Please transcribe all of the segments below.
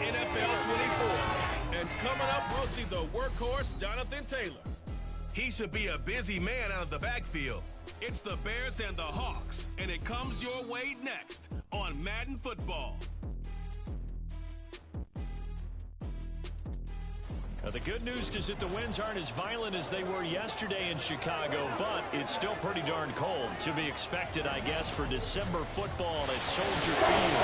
NFL 24. And coming up, we'll see the workhorse, Jonathan Taylor. He should be a busy man out of the backfield. It's the Bears and the Hawks, and it comes your way next on Madden Football. The good news is that the winds aren't as violent as they were yesterday in Chicago, but it's still pretty darn cold. To be expected, I guess, for December football at Soldier Field.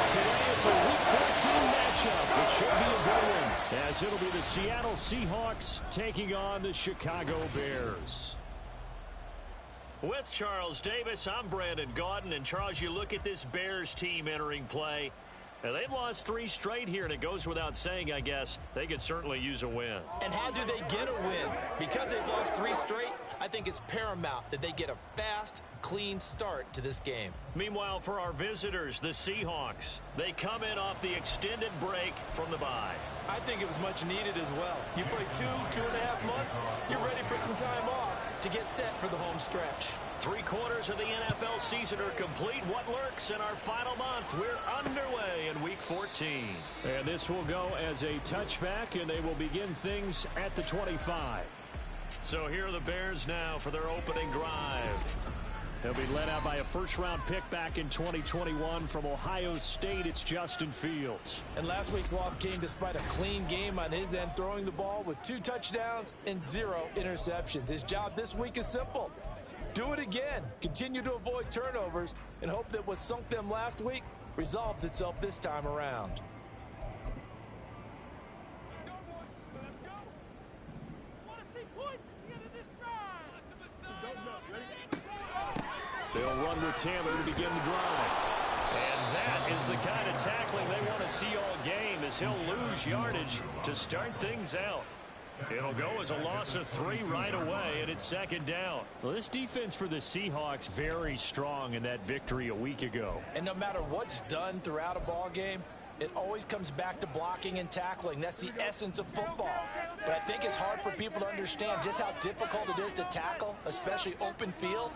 Today it's a Week 14 matchup. It should be a good one, as it'll be the Seattle Seahawks taking on the Chicago Bears. With Charles Davis, I'm Brandon Gaudin. And Charles, you look at this Bears team entering play. Now, they've lost 3 straight here, and it goes without saying, I guess, they could certainly use a win. And how do they get a win? Because they've lost 3 straight, I think it's paramount that they get a fast, clean start to this game. Meanwhile, for our visitors, the Seahawks, they come in off the extended break from the bye. I think it was much needed as well. You play 2.5 months, you're ready for some time off to get set for the home stretch. 3/4 of the NFL season are complete. What lurks in our final month? We're underway in Week 14. And this will go as a touchback, and they will begin things at the 25. So here are the Bears now for their opening drive. They'll be led out by a first-round pick back in 2021 from Ohio State. It's Justin Fields. And last week's loss came despite a clean game on his end, throwing the ball with 2 touchdowns and 0 interceptions. His job this week is simple. Do it again. Continue to avoid turnovers and hope that what sunk them last week resolves itself this time around. Let's go, boys. Let's go. I want to see points at the end of this drive. They'll run with Taylor to begin the drive. And that is the kind of tackling they want to see all game, as he'll lose yardage to start things out. It'll go as a loss of 3 right away, and it's second down. Well, this defense for the Seahawks very strong in that victory a week ago. And no matter what's done throughout a ball game, it always comes back to blocking and tackling. That's the essence of football. But I think it's hard for people to understand just how difficult it is to tackle, especially open field.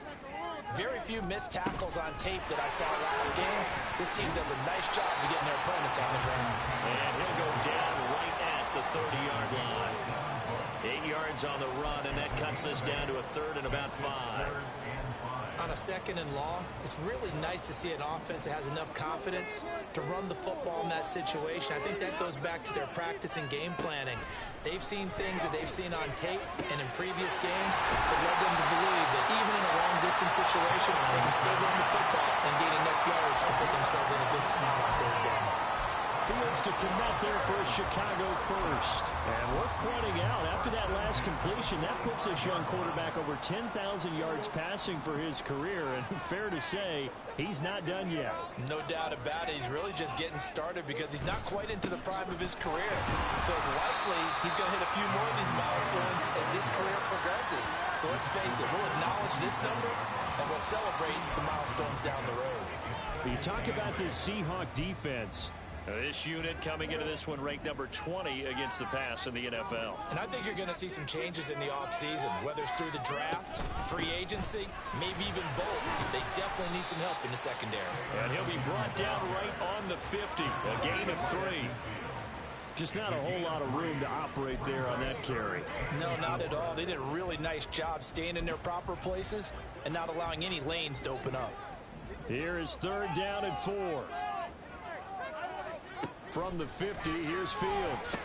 Very few missed tackles on tape that I saw last game. This team does a nice job of getting their opponents on the ground. And he'll go down right at the 30-yard line. 8 yards on the run, and that cuts this down to a 3rd and about 5. On a 2nd and long, it's really nice to see an offense that has enough confidence to run the football in that situation. I think that goes back to their practice and game planning. They've seen things that they've seen on tape and in previous games that led them to believe that even in a long-distance situation, they can still run the football and gain enough yards to put themselves in a good spot on 3rd down. Fields to commit there for a Chicago first. And worth pointing out, after that last completion, that puts this young quarterback over 10,000 yards passing for his career. And fair to say, he's not done yet. No doubt about it. He's really just getting started because he's not quite into the prime of his career. So it's likely he's going to hit a few more of these milestones as this career progresses. So let's face it, we'll acknowledge this number and we'll celebrate the milestones down the road. You talk about this Seahawk defense. This unit coming into this one ranked number 20 against the pass in the NFL. And I think you're going to see some changes in the offseason, whether it's through the draft, free agency, maybe even both. They definitely need some help in the secondary. And he'll be brought down right on the 50, a gain of 3. Just not a whole lot of room to operate there on that carry. No, not at all. They did a really nice job staying in their proper places and not allowing any lanes to open up. Here is 3rd down and 4. From the 50, here's Fields.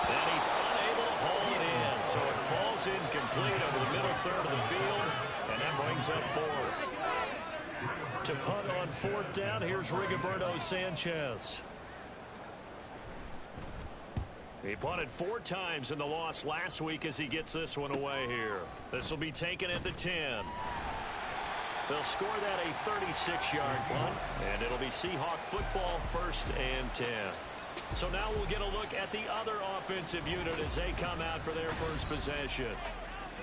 And he's unable to haul it in, so it falls incomplete over the middle 3rd of the field, and that brings up 4th. To punt on 4th down, here's Rigoberto Sanchez. He punted 4 times in the loss last week as he gets this one away here. This will be taken at the 10. They'll score that a 36-yard punt, and it'll be Seahawk football 1st and 10. So now we'll get a look at the other offensive unit as they come out for their first possession.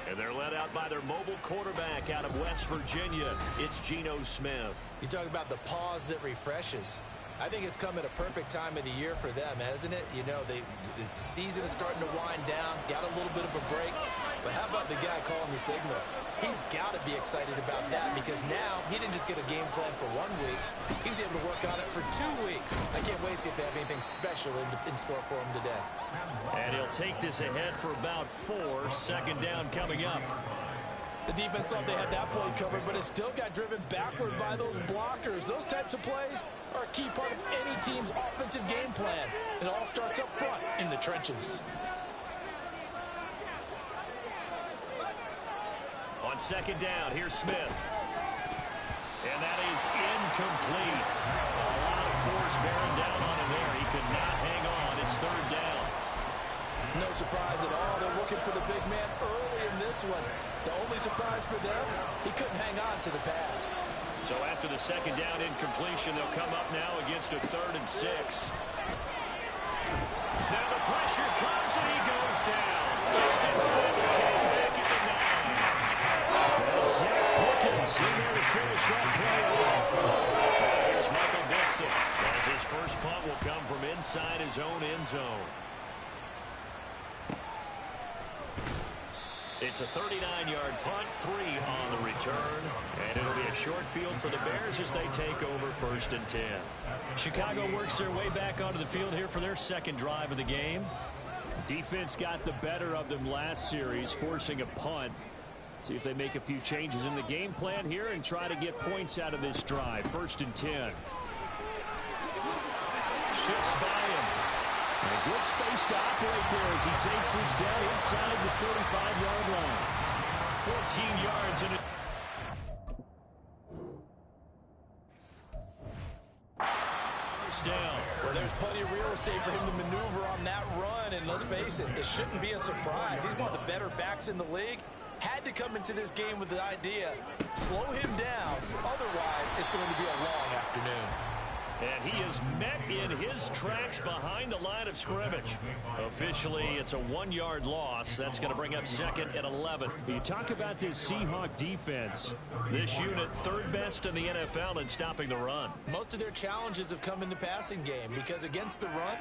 And they're led out by their mobile quarterback out of West Virginia. It's Geno Smith. You talk about the pause that refreshes. I think it's come at a perfect time of the year for them, hasn't it? You know, the season is starting to wind down, got a little bit of a break, but But how about the guy calling the signals? He's got to be excited about that because now he didn't just get a game plan for 1 week. He's able to work on it for 2 weeks. I can't wait to see if they have anything special in store for him today. And he'll take this ahead for about 4. Second down coming up. The defense thought they had that play covered, but it still got driven backward by those blockers. Those types of plays are a key part of any team's offensive game plan. It all starts up front in the trenches. On second down, here's Smith. And that is incomplete. A lot of force bearing down on him there. He could not hang on. It's third down. No surprise at all. They're looking for the big man early in this one. The only surprise for them, he couldn't hang on to the pass. So after the second down incompletion, they'll come up now against a 3rd and 6. Now the pressure comes and he goes down. Just inside the 10, back at the 9. And Zach Pickens in there to finish that play off. Here's Michael Dixon as his first punt will come from inside his own end zone. It's a 39-yard punt, 3 on the return, and it'll be a short field for the Bears as they take over 1st and 10. Chicago works their way back onto the field here for their second drive of the game. Defense got the better of them last series, forcing a punt. See if they make a few changes in the game plan here and try to get points out of this drive. 1st and 10. Shifts by him. And a good space to operate there as he takes this down inside the 35-yard line. 14 yards in it. First down. Well, there's plenty of real estate for him to maneuver on that run, and let's face it, it shouldn't be a surprise. He's one of the better backs in the league. Had to come into this game with the idea, slow him down, otherwise it's going to be a long afternoon. And he is met in his tracks behind the line of scrimmage. Officially, it's a 1-yard loss. That's going to bring up 2nd and 11. You talk about this Seahawk defense. This unit 3rd best in the NFL in stopping the run. Most of their challenges have come in the passing game because against the run,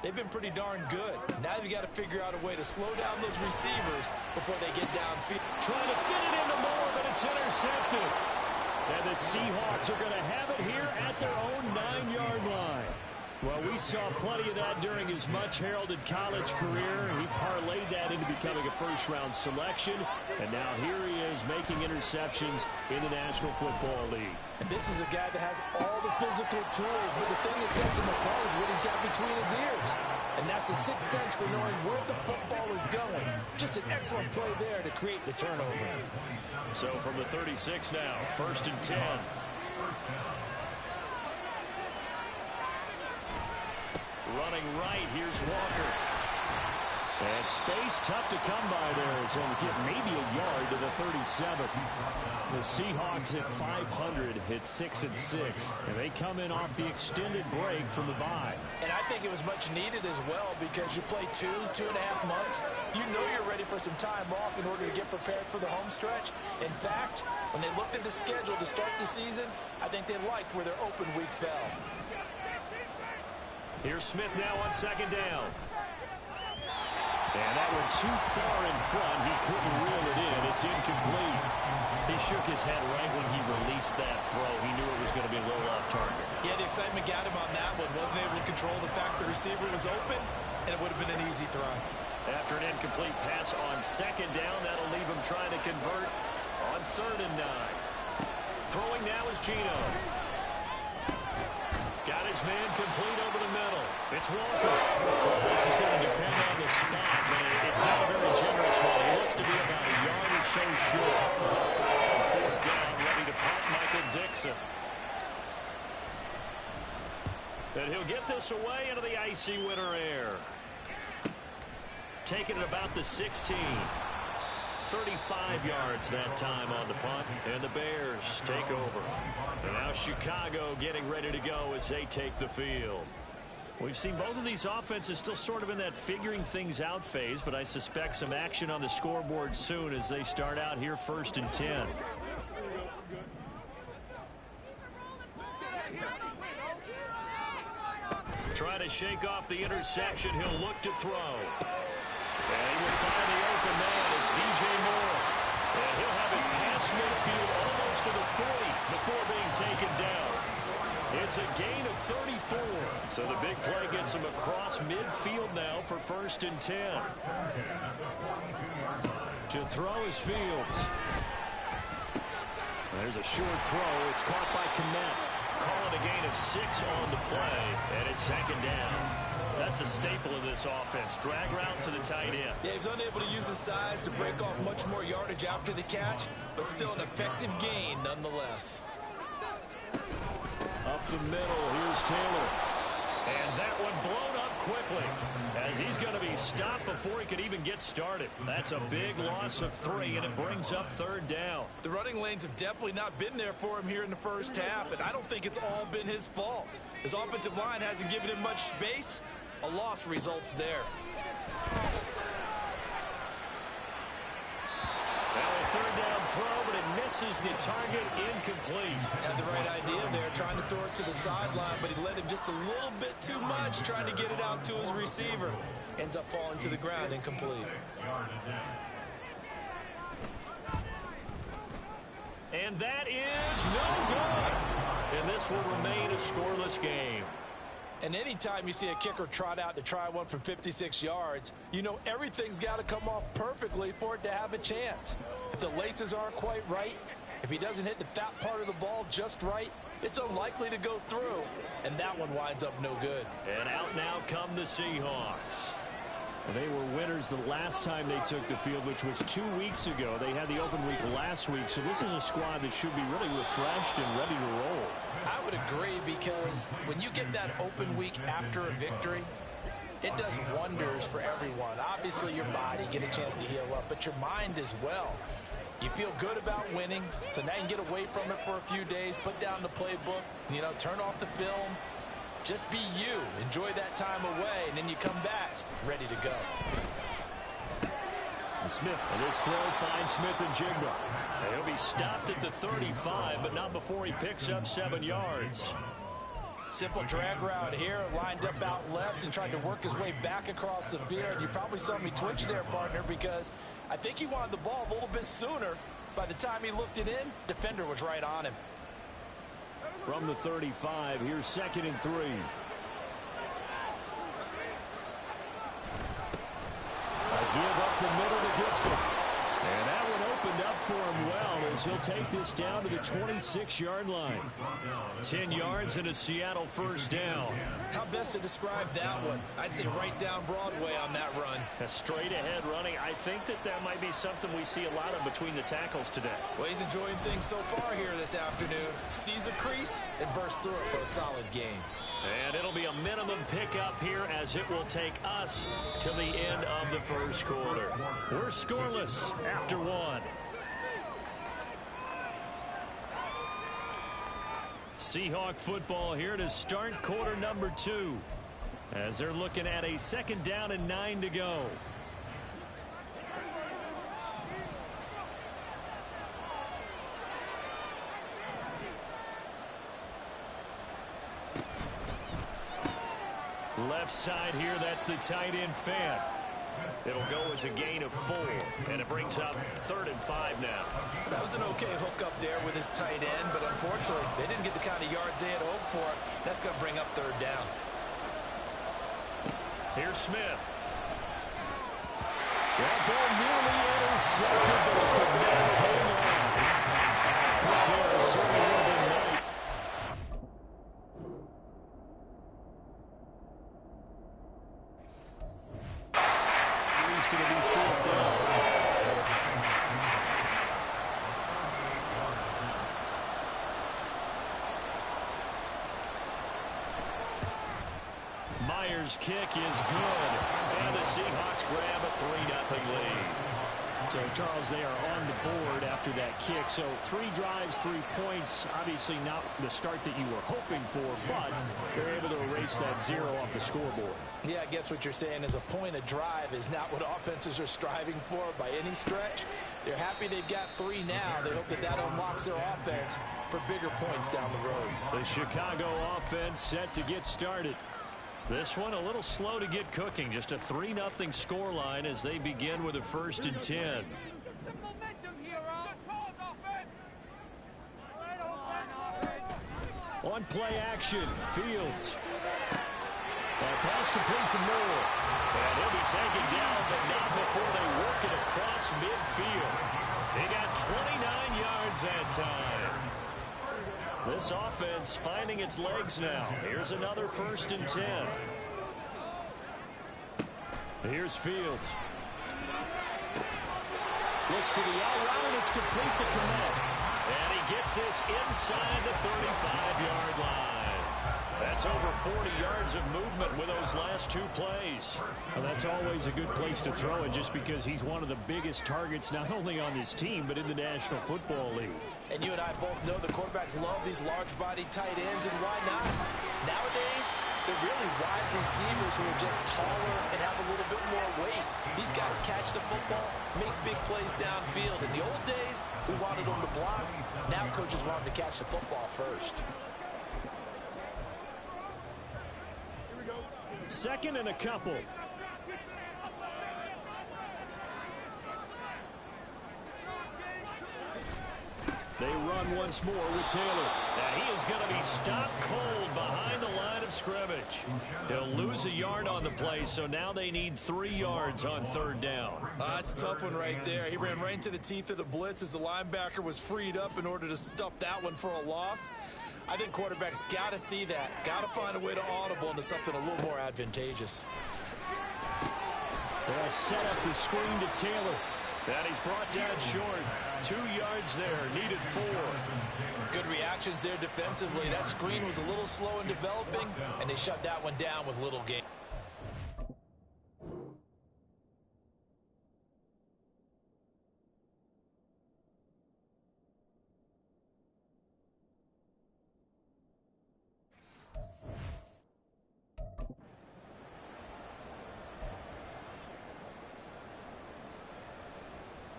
they've been pretty darn good. Now you've got to figure out a way to slow down those receivers before they get downfield. Trying to fit it into Moore, but it's intercepted. And the Seahawks are going to have it here at their own 9-yard line. Well, we saw plenty of that during his much-heralded college career. He parlayed that into becoming a first-round selection. And now here he is making interceptions in the National Football League. And this is a guy that has all the physical tools, but the thing that sets him apart is what he's got between his ears. And that's the sixth sense for knowing where the football is going. Just an excellent play there to create the turnover. So from the 36 now, 1st and 10. Running right, here's Walker. And space tough to come by there. It's going to get maybe a yard to the 37. The Seahawks at 500 hit 6 and 6. And they come in off the extended break from the bye. And I think it was much needed as well because you play 2.5 months. You know you're ready for some time off in order to get prepared for the home stretch. In fact, when they looked at the schedule to start the season, I think they liked where their open week fell. Here's Smith now on second down. And that one too far in front. He couldn't reel it in. It's incomplete. He shook his head right when he released that throw. He knew it was going to be a little off target. Yeah, the excitement got him on that one. Wasn't able to control the fact the receiver was open, and it would have been an easy throw. After an incomplete pass on second down, that'll leave him trying to convert on 3rd and 9. Throwing now is Gino. Got his man complete over the middle. It's Walker. Well, this is going to depend on the spot, but it's not a very generous one. He looks to be about a yard or so short. 4th down, ready to punt Michael Dixon. And he'll get this away into the icy winter air. Taking it about the 16. 35 yards that time on the punt, and the Bears take over. And now Chicago getting ready to go as they take the field. We've seen both of these offenses still sort of in that figuring things out phase, but I suspect some action on the scoreboard soon as they start out here 1st and 10. Trying to shake off the interception. He'll look to throw. And he will find the open man. It's DJ big play gets him across midfield now for 1st and 10. To throw is Fields. There's a short throw. It's caught by Kmet. Call it a gain of 6 on the play, and it's 2nd down. That's a staple of this offense. Drag route to the tight end. Yeah, he's unable to use his size to break off much more yardage after the catch, but still an effective gain nonetheless. Up the middle, here's Taylor. And that one blown up quickly as he's going to be stopped before he could even get started. That's a big loss of 3, and it brings up 3rd down. The running lanes have definitely not been there for him here in the first half, and I don't think it's all been his fault. His offensive line hasn't given him much space. A loss results there. Now a 3rd down throw, but it misses the target, incomplete. Had the right idea there, trying to throw it to the sideline, but he led him just a little bit too much, trying to get it out to his receiver. Ends up falling to the ground, incomplete. And that is no good. And this will remain a scoreless game. And anytime you see a kicker trot out to try one from 56 yards, you know everything's got to come off perfectly for it to have a chance. If the laces aren't quite right, if he doesn't hit the fat part of the ball just right, it's unlikely to go through. And that one winds up no good. And out now come the Seahawks. They were winners the last time they took the field, which was 2 weeks ago. They had the open week last week, so this is a squad that should be really refreshed and ready to roll. I would agree, because when you get that open week after a victory, it does wonders for everyone. Obviously, your body get a chance to heal up, but your mind as well. You feel good about winning, so now you can get away from it for a few days, put down the playbook, turn off the film. Just be you. Enjoy that time away, and then you come back ready to go. Smith, and this throw finds Smith and Jigba. He'll be stopped at the 35, but not before he picks up 7 yards. Simple drag route here, lined up out left and tried to work his way back across the field. You probably saw me twitch there, partner, because I think he wanted the ball a little bit sooner. By the time he looked it in, defender was right on him. From the 35, here's 2nd and 3. A give up the middle to Gibson. And that one opened up for him well as he'll take this down to the 26-yard line. 10 yards and a Seattle 1st down. How best to describe that one? I'd say right down Broadway on that run. A straight ahead running. I think that might be something we see a lot of between the tackles today. Well, he's enjoying things so far here this afternoon. Sees a crease and bursts through it for a solid gain. And it'll be a minimum pickup here as it will take us to the end of the first quarter. We're scoreless after 1. Seahawk football here to start quarter number 2 as they're looking at a 2nd down and 9 to go. Left side here, that's the tight end Fan. It'll go as a gain of 4, and it brings up 3rd and 5 now. That was an okay hook up there with his tight end, but unfortunately, they didn't get the kind of yards they had hoped for. That's going to bring up 3rd down. Here's Smith. That ball nearly intercepted, but it could not hold on. Certainly would have been nice. Going to be 4th down. Myers' kick is good, and the Seahawks grab a 3-0 lead. So, Charles, they are on the board after that kick. So 3 drives, 3 points. Obviously not the start that you were hoping for, but they're able to erase that 0 off the scoreboard. Yeah, I guess what you're saying is a point a drive is not what offenses are striving for by any stretch. They're happy they've got 3 now. They hope that unlocks their offense for bigger points down the road. The Chicago offense set to get started. This one a little slow to get cooking. Just a 3-0 scoreline as they begin with a 1st and 10. On play action, Fields. That pass complete to Moore. And he'll be taken down, but not before they work it across midfield. He got 29 yards that time. This offense finding its legs now. Here's another 1st and 10. Here's Fields. Looks for the out route, and it's complete to Kmet. And he gets this inside the 35-yard line. That's over 40 yards of movement with those last 2 plays. Well, that's always a good place to throw it just because he's one of the biggest targets not only on this team but in the National Football League. And you and I both know the quarterbacks love these large-body tight ends, and why not? Nowadays, they're really wide receivers who are just taller and have a little bit more weight. These guys catch the football, make big plays downfield. In the old days, we wanted them to block. Now coaches want them to catch the football first. 2nd and a couple. They run once more with Taylor. And he is going to be stopped cold behind the line of scrimmage. He'll lose a yard on the play, so now they need 3 yards on 3rd down. That's a tough one right there. He ran right into the teeth of the blitz as the linebacker was freed up in order to stuff that one for a loss. I think quarterbacks got to see that. Got to find a way to audible into something a little more advantageous. They'll set up the screen to Taylor. And he's brought down short. 2 yards there, needed 4. Good reactions there defensively. That screen was a little slow in developing, and they shut that one down with little gain.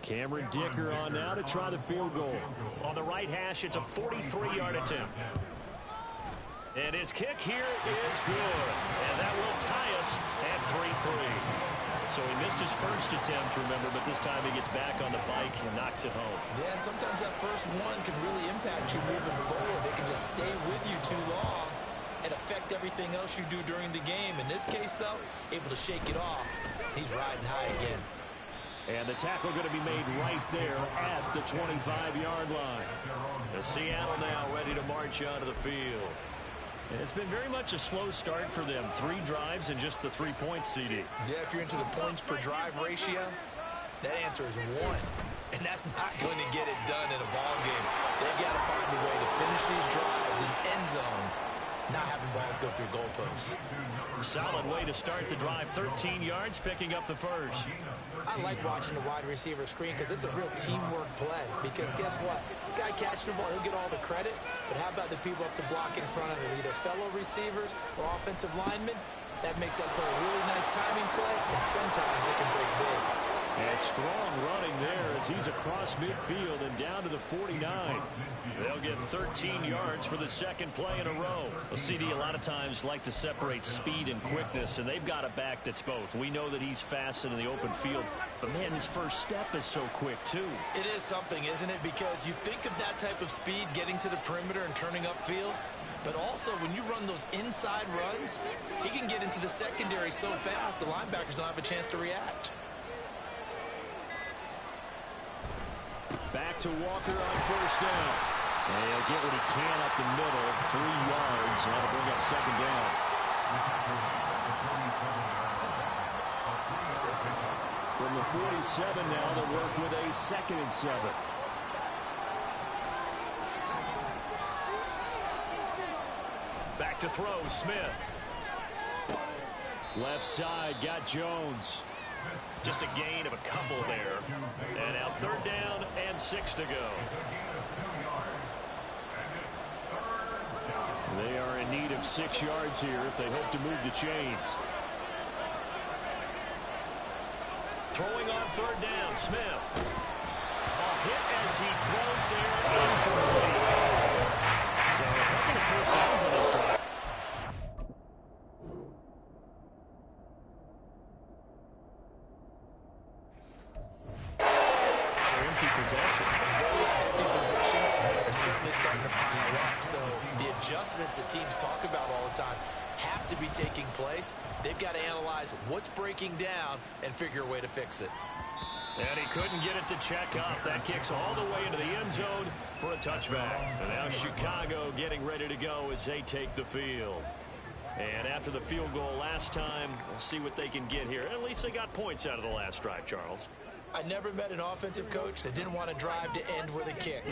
Cameron Dicker on now to try the field goal. On the right hash, it's a 43-yard attempt. And his kick here is good. And that will tie us at 3-3. So he missed his first attempt, remember, but this time he gets back on the bike and knocks it home. Yeah, and sometimes that first one can really impact you moving forward. They can just stay with you too long and affect everything else you do during the game. In this case, though, able to shake it off. He's riding high again. And the tackle going to be made right there at the 25-yard line. The Seattle now ready to march onto the field. And it's been very much a slow start for them. 3 drives and just the 3 points, CD. Yeah, if you're into the points per drive ratio, that answer is 1. And that's not going to get it done in a ball game. They've got to find a way to finish these drives in end zones, not having balls go through goalposts. Solid way to start the drive. 13 yards, picking up the first. I like watching the wide receiver screen because it's a real teamwork play. Because guess what? The guy catching the ball, he'll get all the credit. But how about the people up to block in front of him? Either fellow receivers or offensive linemen. That makes that play a really nice timing play. And sometimes it can break big. And strong running there as he's across midfield and down to the 49. They'll get 13 yards for the second play in a row. The CD a lot of times like to separate speed and quickness, and they've got a back that's both. We know that he's fast in the open field, but man, his first step is so quick too. It is something, isn't it? Because you think of that type of speed getting to the perimeter and turning upfield, but also when you run those inside runs, he can get into the secondary so fast the linebackers don't have a chance to react. Back to Walker on first down. And he'll get what he can up the middle. 3 yards. That'll bring up second down. From the 47 now, they'll work with a 2nd and 7. Back to throw, Smith. Left side, got Jones. Just a gain of a couple there. And now 3rd down and 6 to go. They are in need of 6 yards here if they hope to move the chains. Throwing on 3rd down, Smith. A hit as he throws there. Incomplete. So a couple of first downs on this drive. Possession. Those empty possessions mistakes are certainly starting to pile up. So the adjustments that teams talk about all the time have to be taking place. They've got to analyze what's breaking down and figure a way to fix it. And he couldn't get it to check up. That kicks all the way into the end zone for a touchback. And now Chicago getting ready to go as they take the field. And after the field goal last time, we'll see what they can get here. At least they got points out of the last drive, Charles. I never met an offensive coach that didn't want to drive to end with a kick.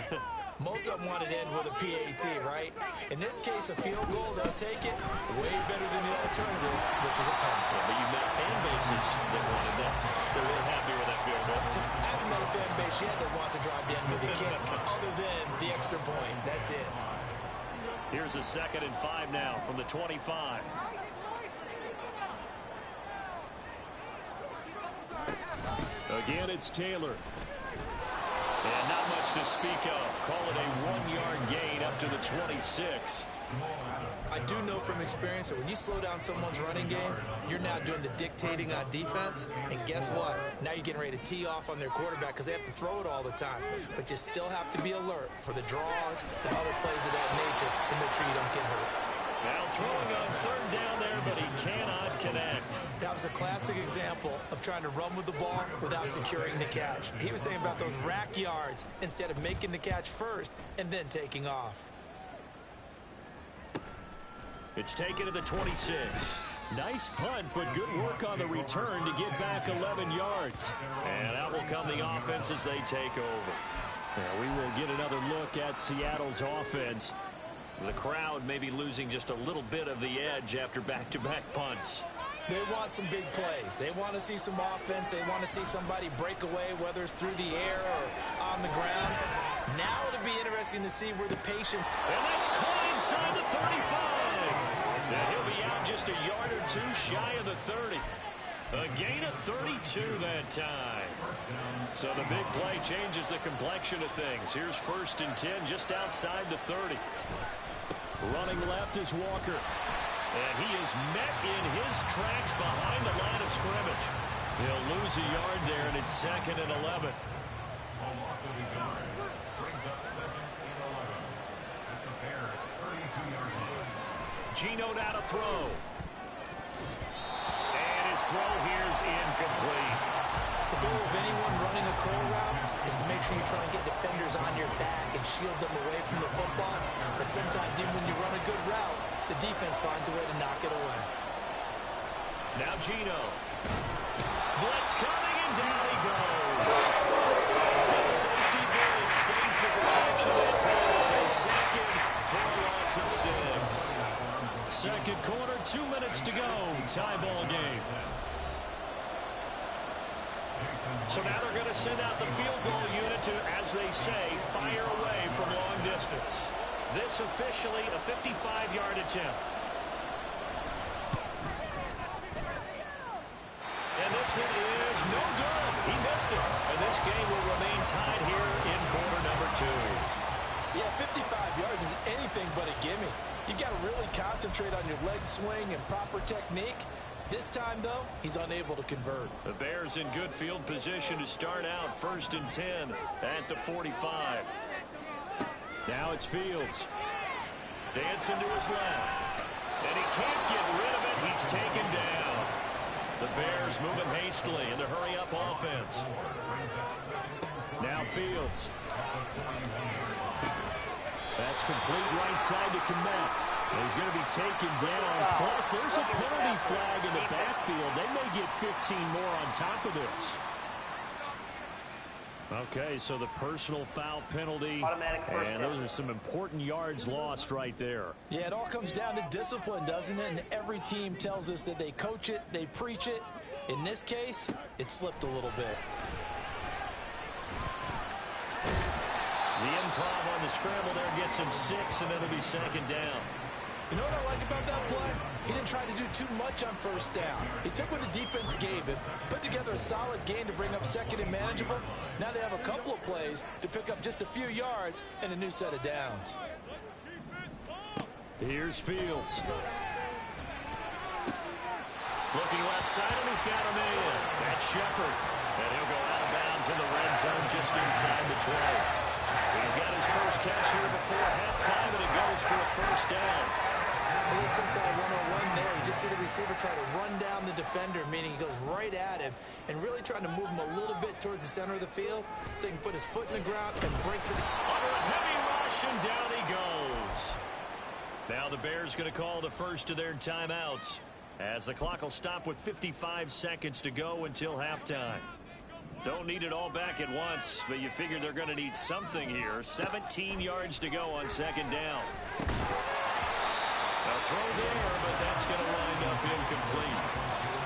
Most of them wanted to end with a PAT, right? In this case, a field goal, they'll take it way better than the alternative, which is a punt. Yeah, but you've met fan bases that wanted that. They weren't happy with that field goal. I haven't met a fan base yet that wants to drive to end with a kick, other than the extra point. That's it. Here's a 2nd and 5 now from the 25. Again, it's Taylor. And not much to speak of. Call it a 1-yard gain up to the 26. I do know from experience that when you slow down someone's running game, you're now doing the dictating on defense. And guess what? Now you're getting ready to tee off on their quarterback because they have to throw it all the time. But you still have to be alert for the draws and other plays of that nature to make sure you don't get hurt. Now throwing on 3rd down there, but he cannot connect. That was a classic example of trying to run with the ball without securing the catch. He was thinking about those rack yards instead of making the catch first and then taking off. It's taken to the 26. Nice punt, but good work on the return to get back 11 yards. And out will come the offense as they take over. Now we will get another look at Seattle's offense. The crowd may be losing just a little bit of the edge after back-to-back punts. They want some big plays. They want to see some offense. They want to see somebody break away, whether it's through the air or on the ground. Now it'll be interesting to see where the patient... And that's caught inside the 35. And he'll be out just a yard or two shy of the 30. A gain of 32 that time. So the big play changes the complexion of things. Here's 1st and 10 just outside the 30. Running left is Walker. And he is met in his tracks behind the line of scrimmage. He'll lose a yard there, and it's 2nd and 11. Geno now to throw. And his throw here is incomplete. The goal of anyone running a curl route is to make sure you try and get defenders on your back and shield them away from the football. But sometimes even when you run a good route, the defense finds a way to knock it away. Now Geno. Blitz coming, and down he goes. The safety blitz staged to perfection that time. A 2nd for a loss of 6. 2nd quarter, 2 minutes to go. Tie ball game. So now they're going to send out the field goal unit to, as they say, fire away from long distance. This officially a 55-yard attempt. And this one is no good. He missed it. And this game will remain tied here in quarter number 2. Yeah, 55 yards is anything but a gimme. You've got to really concentrate on your leg swing and proper technique. This time, though, he's unable to convert. The Bears in good field position to start out 1st and 10 at the 45. Now it's Fields. Dancing to his left. And he can't get rid of it. He's taken down. The Bears moving hastily in the hurry-up offense. Now Fields. That's complete right side to Kmet. He's going to be taken down. Plus, there's a penalty flag in the backfield. They may get 15 more on top of this. Okay, so the personal foul penalty. And those are some important yards lost right there. Yeah, it all comes down to discipline, doesn't it? And every team tells us that they coach it, they preach it. In this case, it slipped a little bit. The improv on the scramble there gets him 6, and it'll be 2nd down. You know what I like about that play? He didn't try to do too much on 1st down. He took what the defense gave him, put together a solid gain to bring up 2nd and manageable. Now they have a couple of plays to pick up just a few yards and a new set of downs. Here's Fields. Looking left side, and he's got him in. That's Shepard. And he'll go out of bounds in the red zone just inside the 20. He's got his first catch here before halftime, and it goes for a first down. A little football 101 there. You just see the receiver try to run down the defender, meaning he goes right at him and really trying to move him a little bit towards the center of the field so he can put his foot in the ground and break to the... Under a heavy rush, and down he goes. Now the Bears going to call the first of their timeouts as the clock will stop with 55 seconds to go until halftime. Don't need it all back at once, but you figure they're going to need something here. 17 yards to go on second down. A throw there, but that's going to wind up incomplete.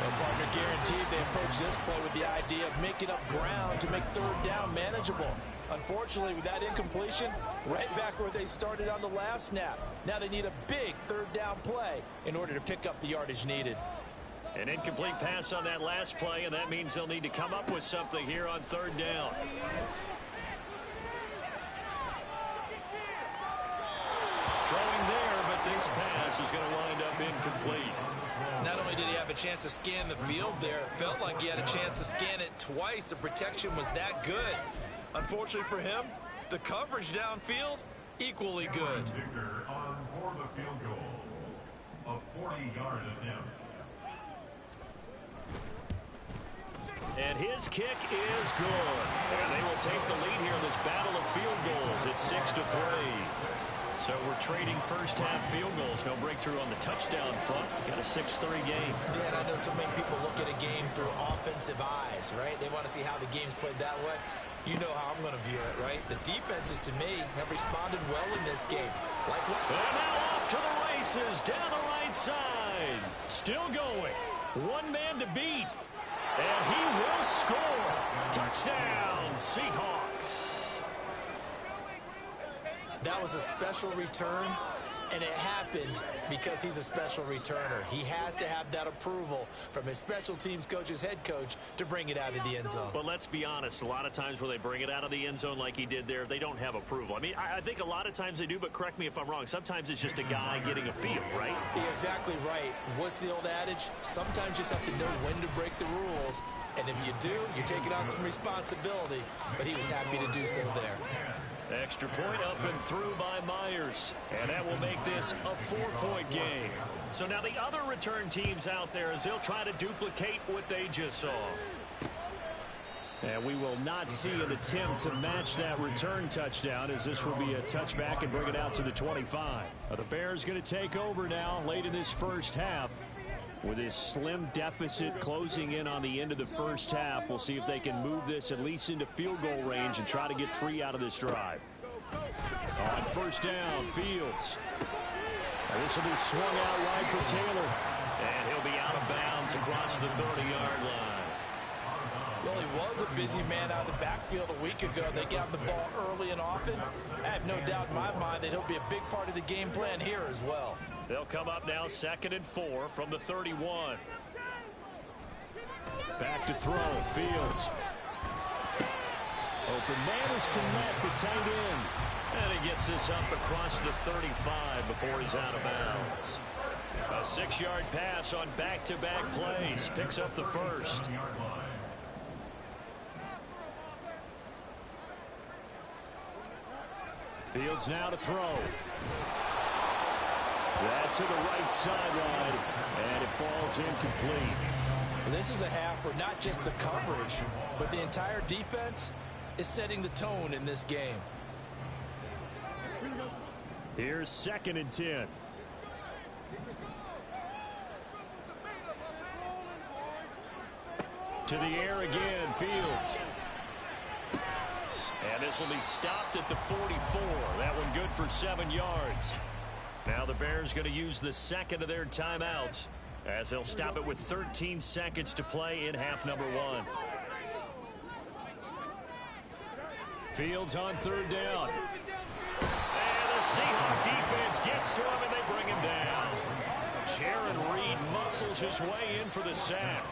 Well, partner, guaranteed they approach this play with the idea of making up ground to make third down manageable. Unfortunately, with that incompletion, right back where they started on the last snap. Now they need a big third down play in order to pick up the yardage needed. An incomplete pass on that last play, and that means they'll need to come up with something here on third down. Throwing there, but this pass is going to wind up incomplete. Not only did he have a chance to scan the field there, it felt like he had a chance to scan it twice. The protection was that good. Unfortunately for him, the coverage downfield, equally good. On for the field goal, a 40-yard attempt. And his kick is good. And they will take the lead here in this battle of field goals at 6-3. So we're trading first-half field goals. No breakthrough on the touchdown front. Got a 6-3 game. Yeah, and I know so many people look at a game through offensive eyes, right? They want to see how the game's played that way. You know how I'm going to view it, right? The defenses, to me, have responded well in this game. And now off to the races down the right side. Still going. One man to beat. And he will score. Touchdown, Seahawks. That was a special return, and it happened because he's a special returner. He has to have that approval from his special teams coach's head coach to bring it out of the end zone. But let's be honest, a lot of times when they bring it out of the end zone like he did there, they don't have approval. I mean, I think a lot of times they do, but correct me if I'm wrong. Sometimes it's just a guy getting a feel, right? You're exactly right. What's the old adage? Sometimes you just have to know when to break the rules. And if you do, you're taking on some responsibility. But he was happy to do so there. Extra point up and through by Myers. And that will make this a 4-point game. So now the other return teams out there as they'll try to duplicate what they just saw. And we will not see an attempt to match that return touchdown, as this will be a touchback and bring it out to the 25. The Bears going to take over now late in this first half. With this slim deficit closing in on the end of the first half, we'll see if they can move this at least into field goal range and try to get 3 out of this drive. On first down, Fields. And this will be swung out right for Taylor. And he'll be out of bounds across the 30-yard line. Well, he was a busy man out of the backfield a week ago. They got the ball early and often. I have no doubt in my mind that he'll be a big part of the game plan here as well. They'll come up now 2nd and 4 from the 31. Back to throw, Fields. Open man is Connect, the tight end. And he gets this up across the 35 before he's out of bounds. A 6-yard pass on back-to-back plays. Picks up the first. Fields now to throw. That's to the right sideline, and it falls incomplete. This is a half where not just the coverage, but the entire defense is setting the tone in this game. Here's 2nd and 10. To the air again, Fields. And this will be stopped at the 44. That one good for 7 yards. Now the Bears going to use the second of their timeouts as they'll stop it with 13 seconds to play in half number 1. Fields on 3rd down. And the Seahawks defense gets to him and they bring him down. Jaron Reed muscles his way in for the sack.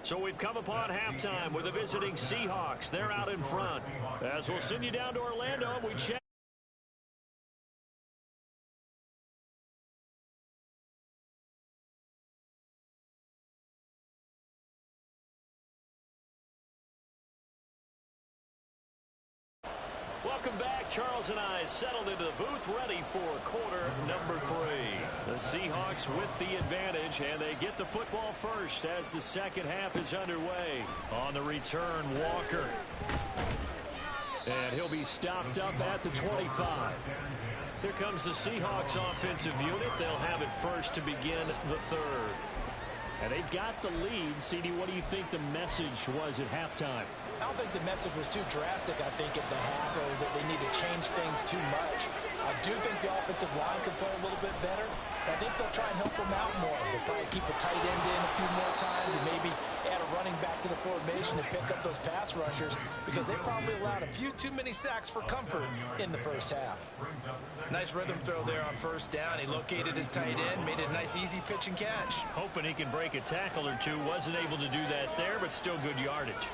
So we've come upon halftime with the visiting Seahawks. They're out in front. As we'll send you down to Orlando, we check. Charles and I settled into the booth, ready for quarter number 3. The Seahawks with the advantage, and they get the football first as the second half is underway. On the return, Walker. And he'll be stopped up at the 25. Here comes the Seahawks offensive unit. They'll have it first to begin the third. And they've got the lead. CD, what do you think the message was at halftime? I don't think the message was too drastic, I think, at the half, or that they need to change things too much. I do think the offensive line could play a little bit better. I think they'll try and help them out more. They'll probably keep a tight end in a few more times and maybe add a running back to the formation to pick up those pass rushers, because they probably allowed a few too many sacks for comfort in the first half. Nice rhythm throw there on first down. He located his tight end, made it a nice easy pitch and catch. Hoping he can break a tackle or two. Wasn't able to do that there, but still good yardage.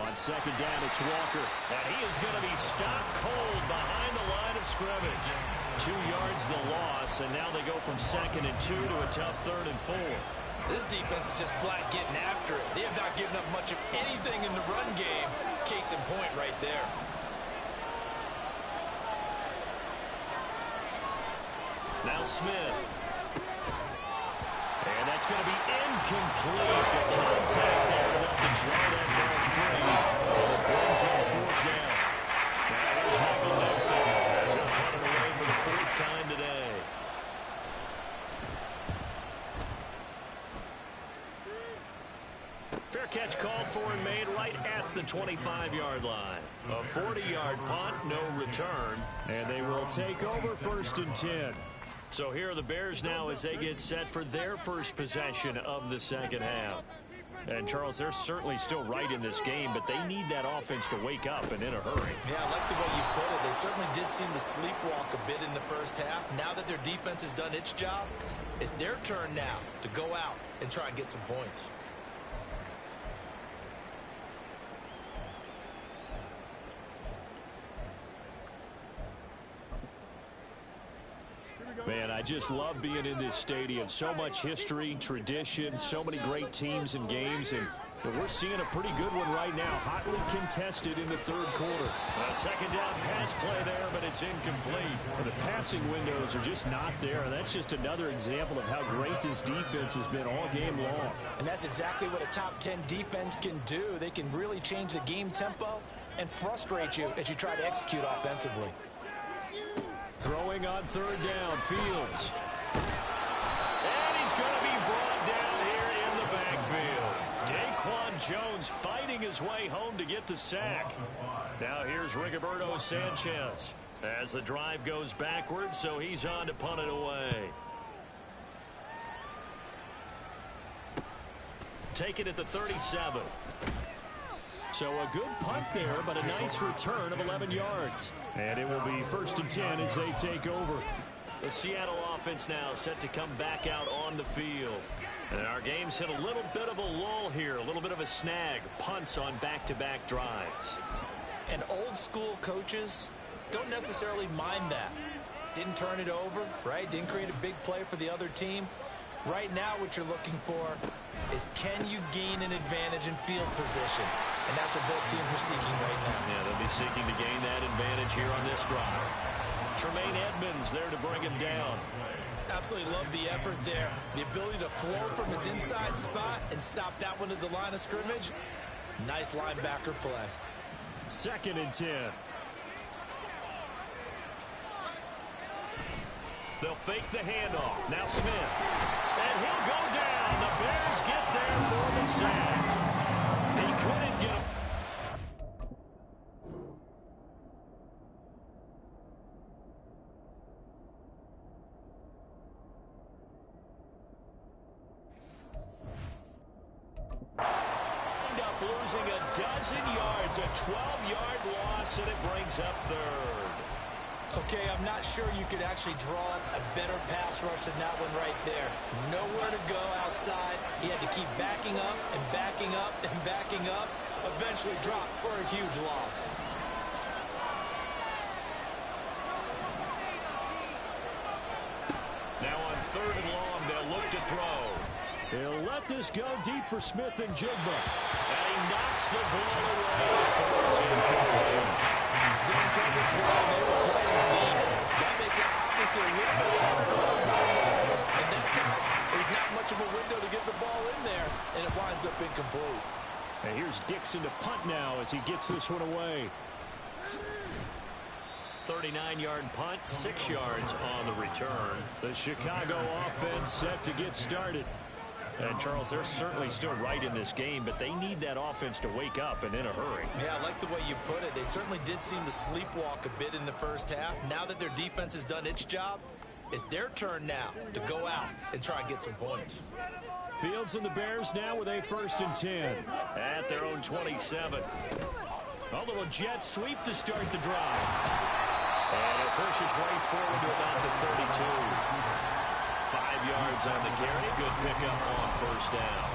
On second down, it's Walker. And he is going to be stopped cold behind the line of scrimmage. 2 yards the loss, and now they go from 2nd and 2 to a tough 3rd and 4. This defense is just flat getting after it. They have not given up much of anything in the run game. Case in point right there. Now Smith. And that's going to be incomplete. The contact there enough to draw that ball free. And it brings up 4th down. Now there's Michael Nixon. As he'll put it away for the 4th time today. Fair catch called for and made right at the 25-yard line. A 40-yard punt, no return. And they will take over 1st and 10. So here are the Bears now as they get set for their first possession of the second half. And, Charles, they're certainly still right in this game, but they need that offense to wake up and in a hurry. Yeah, I like the way you put it. They certainly did seem to sleepwalk a bit in the first half. Now that their defense has done its job, it's their turn now to go out and try and get some points. Man, I just love being in this stadium. So much history, tradition, so many great teams and games, and we're seeing a pretty good one right now. Hotly contested in the 3rd quarter. A second down pass play there, but it's incomplete. The passing windows are just not there. That's just another example of how great this defense has been all game long. And that's exactly what a top 10 defense can do. They can really change the game tempo and frustrate you as you try to execute offensively. Throwing on 3rd down, Fields. And he's going to be brought down here in the backfield. Daquan Jones fighting his way home to get the sack. Now here's Rigoberto Sanchez as the drive goes backwards, so he's on to punt it away. Take it at the 37. So a good punt there, but a nice return of 11 yards. And it will be 1st and 10 as they take over. The Seattle offense now set to come back out on the field. And our game's hit a little bit of a lull here, a little bit of a snag. Punts on back-to-back drives. And old school coaches don't necessarily mind that. Didn't turn it over, right? Didn't create a big play for the other team. Right now what you're looking for is, can you gain an advantage in field position? And that's what both teams are seeking right now. Yeah, they'll be seeking to gain that advantage here on this drive. Tremaine Edmonds there to bring him down. Absolutely love the effort there. The ability to flow from his inside spot and stop that one at the line of scrimmage. Nice linebacker play. 2nd and 10. They'll fake the handoff. Now Smith. And he'll go down. The Bears get there for the sack. He couldn't get him. End up losing a dozen yards, a 12-yard loss, and it brings up 3rd. Okay, I'm not sure you could actually draw a better pass rush than that one right there. Nowhere to go outside. He had to keep backing up and backing up and backing up. Eventually dropped for a huge loss. Now on 3rd and long, they'll look to throw. He'll let this go deep for Smith and Jigba. And he knocks the ball away. Throws incomplete. zone coverage well, and they were playing deep. That makes it obviously a little bit harder to run back on. And that time, there's not much of a window to get the ball in there, and it winds up incomplete. And here's Dixon to punt now as he gets this one away. 39-yard punt, 6 yards on the return. The Chicago offense set to get started. And, Charles, they're certainly still right in this game, but they need that offense to wake up and in a hurry. Yeah, I like the way you put it. They certainly did seem to sleepwalk a bit in the first half. Now that their defense has done its job, it's their turn now to go out and try and get some points. Fields and the Bears now with a 1st and 10. At their own 27. A little jet sweep to start the drive. And it pushes way forward to about the 32. 5 yards on the carry. Good pickup on 1st down.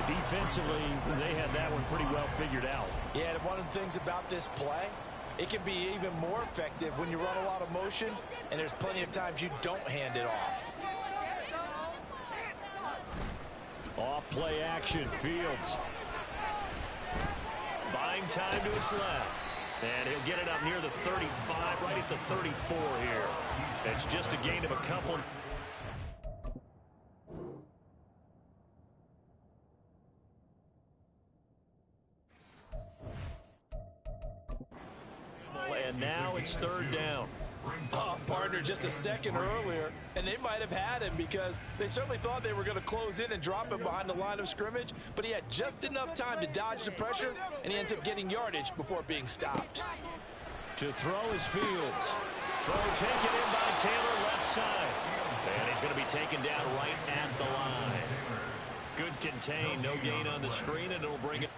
Defensively, they had that one pretty well figured out. Yeah, and one of the things about this play, it can be even more effective when you run a lot of motion, and there's plenty of times you don't hand it off. Off play action, Fields. Buying time to his left. And he'll get it up near the 35, right at the 34 here. It's just a gain of a couple. And now it's 3rd down. Oh, partner, just a second earlier, and they might have had him because they certainly thought they were going to close in and drop him behind the line of scrimmage, but he had just enough time to dodge the pressure, and he ends up getting yardage before being stopped. To throw is Fields. Throw taken in by Taylor, left side. And he's going to be taken down right at the line. Good contain, no gain on the screen, and it'll bring it.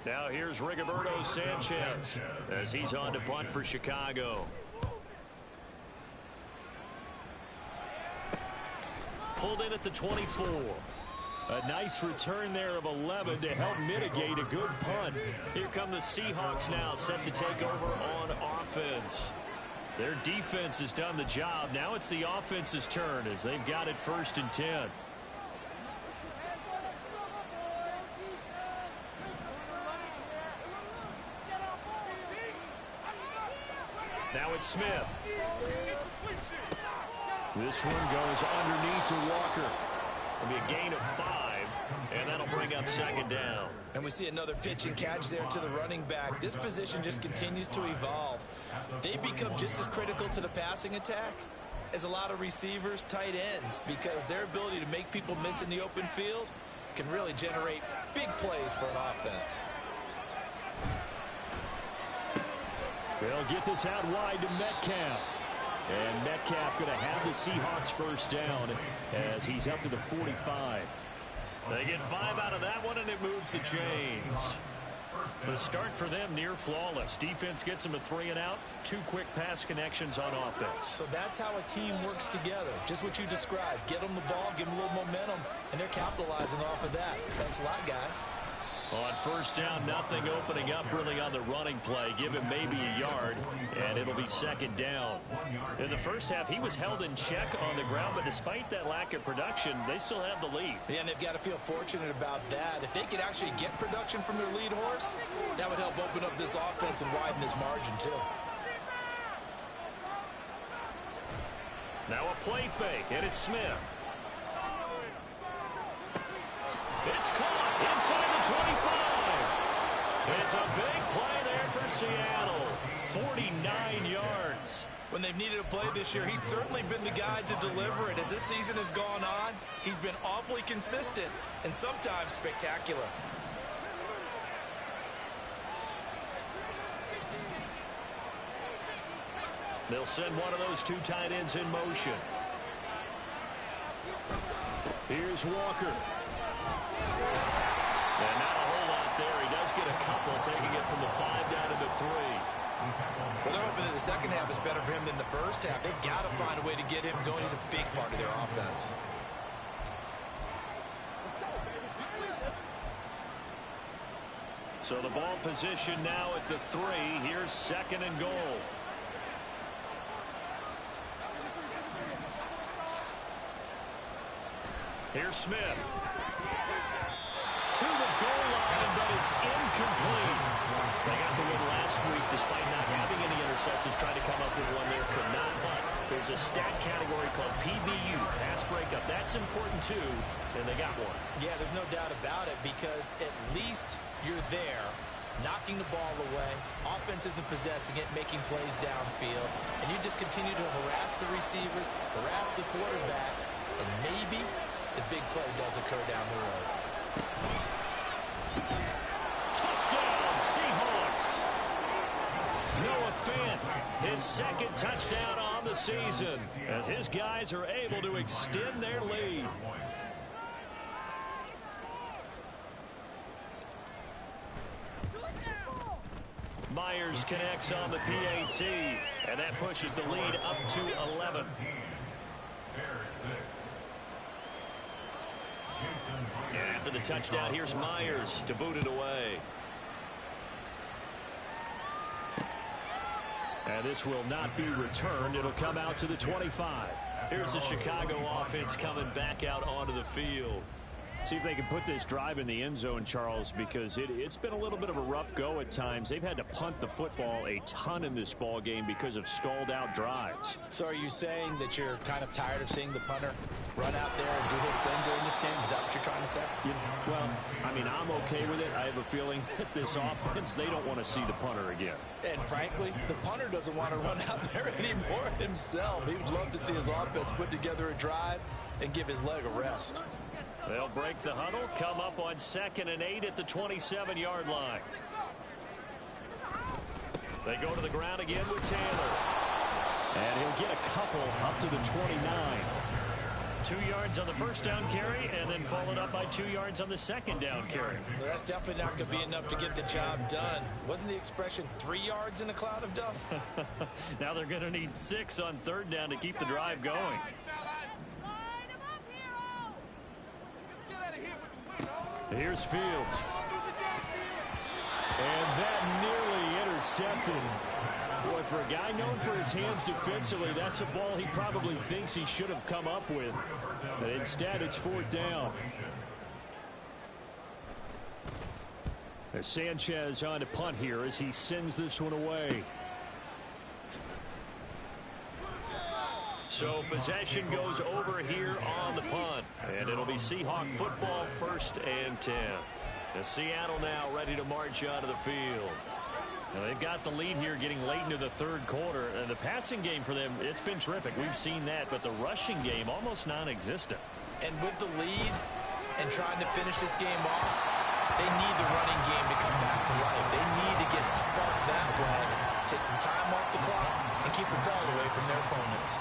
Now here's Rigoberto Sanchez as he's on to punt for Chicago. Pulled in at the 24. A nice return there of 11 to help mitigate a good punt. Here come the Seahawks now, set to take over on offense. Their defense has done the job. Now it's the offense's turn as they've got it 1st and 10. Now it's Smith. This one goes underneath to Walker. It'll be a gain of 5, and that'll bring up 2nd down. And we see another pitch and catch there to the running back. This position just continues to evolve. They become just as critical to the passing attack as a lot of receivers, tight ends, because their ability to make people miss in the open field can really generate big plays for an offense. They'll get this out wide to Metcalf. And Metcalf going to have the Seahawks 1st down as he's up to the 45. They get 5 out of that one, and it moves the chains. The start for them near flawless. Defense gets them a 3 and out. 2 quick pass connections on offense. So that's how a team works together. Just what you described. Get them the ball, give them a little momentum, and they're capitalizing off of that. Thanks a lot, guys. On 1st down, nothing opening up really on the running play. Give him maybe a yard, and it'll be 2nd down. In the first half, he was held in check on the ground, but despite that lack of production, they still have the lead. Yeah, and they've got to feel fortunate about that. If they could actually get production from their lead horse, that would help open up this offense and widen this margin, too. Now a play fake, and it's Smith. It's caught inside the 25. It's a big play there for Seattle. 49 yards. When they've needed a play this year, he's certainly been the guy to deliver it. As this season has gone on, he's been awfully consistent and sometimes spectacular. They'll send one of those 2 tight ends in motion. Here's Walker. And not a whole lot there. He does get a couple, taking it from the 5 down to the 3. Well, they're hoping that the second half is better for him than the first half. They've got to find a way to get him going. He's a big part of their offense. So the ball position now at the 3. Here's 2nd and goal. Here's Smith. To the goal line, but it's incomplete. They got the win last week despite not having any interceptions. Tried to come up with one there, could not. But there's a stat category called PBU, pass breakup. That's important too, and they got one. Yeah, there's no doubt about it because at least you're there, knocking the ball away. Offense isn't possessing it, making plays downfield. And you just continue to harass the receivers, harass the quarterback, and maybe the big play does occur down the road. Touchdown, Seahawks. Noah Fant, his second touchdown on the season, as his guys are able to extend their lead. Myers connects on the PAT, and that pushes the lead up to 11. And after the touchdown, here's Myers to boot it away. And this will not be returned. It'll come out to the 25. Here's the Chicago offense coming back out onto the field. See if they can put this drive in the end zone, Charles, because it's been a little bit of a rough go at times. They've had to punt the football a ton in this ball game because of stalled-out drives. So are you saying that you're kind of tired of seeing the punter run out there and do his thing during this game? Is that what you're trying to say? Well, I mean, I'm okay with it. I have a feeling that this offense, they don't want to see the punter again. And frankly, the punter doesn't want to run out there anymore himself. He would love to see his offense put together a drive and give his leg a rest. They'll break the huddle, come up on 2nd and 8 at the 27-yard line. They go to the ground again with Taylor. And he'll get a couple up to the 29. 2 yards on the first down carry, and then followed up by 2 yards on the second down carry. Well, that's definitely not going to be enough to get the job done. Wasn't the expression 3 yards in a cloud of dust? Now they're going to need 6 on 3rd down to keep the drive going. Here's Fields. And that nearly intercepted. Boy, for a guy known for his hands defensively, that's a ball he probably thinks he should have come up with. But instead, it's 4th down. As Sanchez on to punt here as he sends this one away. So possession goes over here on the punt. And it'll be Seahawk football, 1st and 10. And Seattle now ready to march onto the field. Now they've got the lead here getting late into the 3rd quarter. And the passing game for them, it's been terrific. We've seen that. But the rushing game, almost non-existent. And with the lead and trying to finish this game off, they need the running game to come back to life. They need to get sparked that way. Take some time off the clock and keep the ball away from their opponents.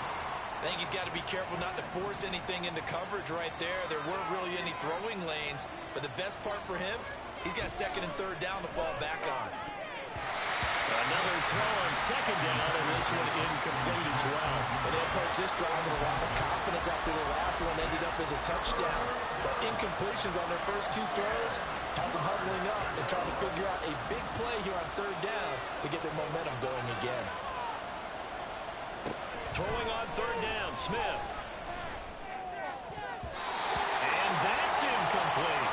I think he's got to be careful not to force anything into coverage right there. There weren't really any throwing lanes, but the best part for him, he's got 2nd and 3rd down to fall back on. Another throw on 2nd down, and this one incomplete as well. And they approached this drive with a lot of confidence after the last one ended up as a touchdown. But incompletions on their first 2 throws has them huddling up and trying to figure out a big play here on 3rd down to get their momentum going again. Throwing on 3rd down, Smith. And that's incomplete.